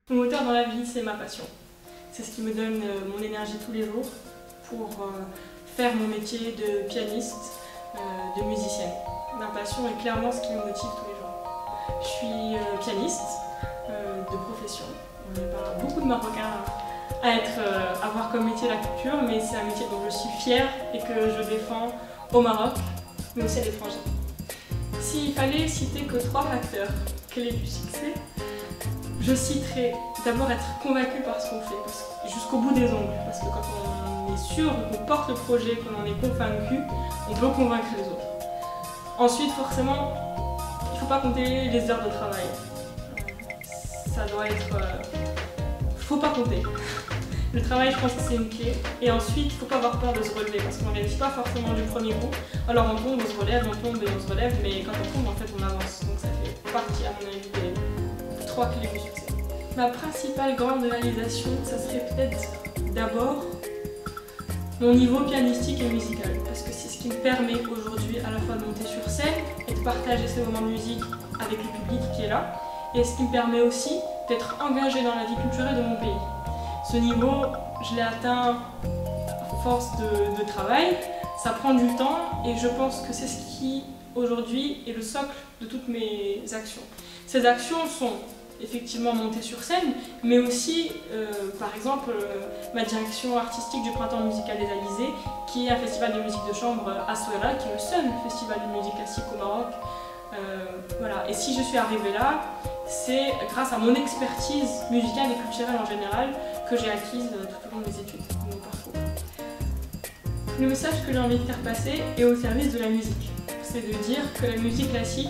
Mon moteur dans la vie, c'est ma passion. C'est ce qui me donne mon énergie tous les jours pour faire mon métier de pianiste, de musicienne. Ma passion est clairement ce qui me motive tous les jours. Je suis pianiste de profession. On n'est pas beaucoup de Marocains à avoir comme métier la culture, mais c'est un métier dont je suis fière et que je défends au Maroc, mais aussi à l'étranger. S'il fallait citer que 3 facteurs clés du succès, je citerai d'abord être convaincu par ce qu'on fait, jusqu'au bout des ongles, parce que quand on est sûr qu'on porte le projet, qu'on en est convaincu, on peut convaincre les autres. Ensuite, forcément, il ne faut pas compter les heures de travail. Ça doit être... faut pas compter. Le travail, je pense que c'est une clé. Et ensuite, il ne faut pas avoir peur de se relever, parce qu'on ne réussit pas forcément du premier coup. Alors on tombe, on se relève, on tombe et on se relève, mais quand on tombe, en fait, on avance. Donc ça fait partie, à mon avis, des 3 clés du succès. Ma principale grande réalisation, ça serait peut-être d'abord mon niveau pianistique et musical, parce que c'est ce qui me permet aujourd'hui à la fois de monter sur scène et de partager ces moments de musique avec le public qui est là, et ce qui me permet aussi d'être engagée dans la vie culturelle de mon pays. Ce niveau, je l'ai atteint à force de travail, ça prend du temps et je pense que c'est ce qui aujourd'hui est le socle de toutes mes actions. Ces actions sont effectivement monter sur scène, mais aussi, par exemple, ma direction artistique du Printemps musical des Alizés, qui est un festival de musique de chambre à Souera, qui est le seul festival de musique classique au Maroc. Voilà. Et si je suis arrivée là, c'est grâce à mon expertise musicale et culturelle en général que j'ai acquise tout au long de mes études, de mon parcours. Le message que j'ai envie de faire passer est au service de la musique. C'est de dire que la musique classique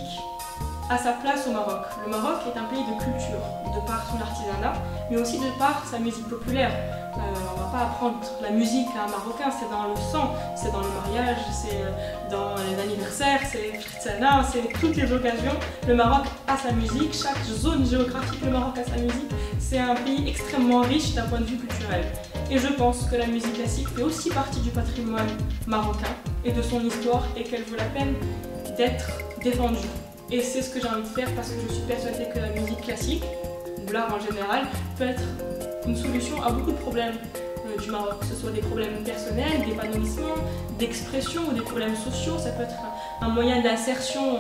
a sa place au Maroc. Le Maroc est un pays de culture, de par son artisanat, mais aussi de par sa musique populaire. On ne va pas apprendre la musique à un Marocain, c'est dans le sang, c'est dans le mariage, c'est dans les anniversaires, c'est Fritzana, c'est toutes les occasions. Le Maroc a sa musique, chaque zone géographique, le Maroc a sa musique. C'est un pays extrêmement riche d'un point de vue culturel. Et je pense que la musique classique fait aussi partie du patrimoine marocain et de son histoire et qu'elle vaut la peine d'être défendue. Et c'est ce que j'ai envie de faire parce que je suis persuadée que la musique classique, ou l'art en général, peut être une solution à beaucoup de problèmes du Maroc, que ce soit des problèmes personnels, d'épanouissement, d'expression ou des problèmes sociaux. Ça peut être un moyen d'insertion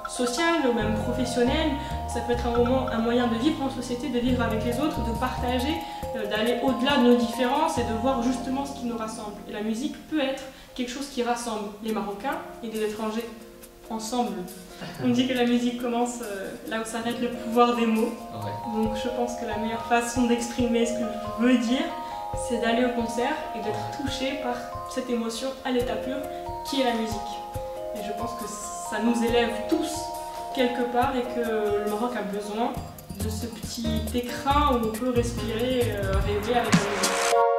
sociale ou même professionnelle. Ça peut être un moyen de vivre en société, de vivre avec les autres, de partager, d'aller au-delà de nos différences et de voir justement ce qui nous rassemble. Et la musique peut être quelque chose qui rassemble les Marocains et les étrangers ensemble. On dit que la musique commence là où s'arrête le pouvoir des mots. Ouais. Donc je pense que la meilleure façon d'exprimer ce que je veux dire, c'est d'aller au concert et d'être touché par cette émotion à l'état pur qui est la musique. Et je pense que ça nous élève tous quelque part et que le Maroc a besoin de ce petit écrin où on peut respirer, rêver avec la musique.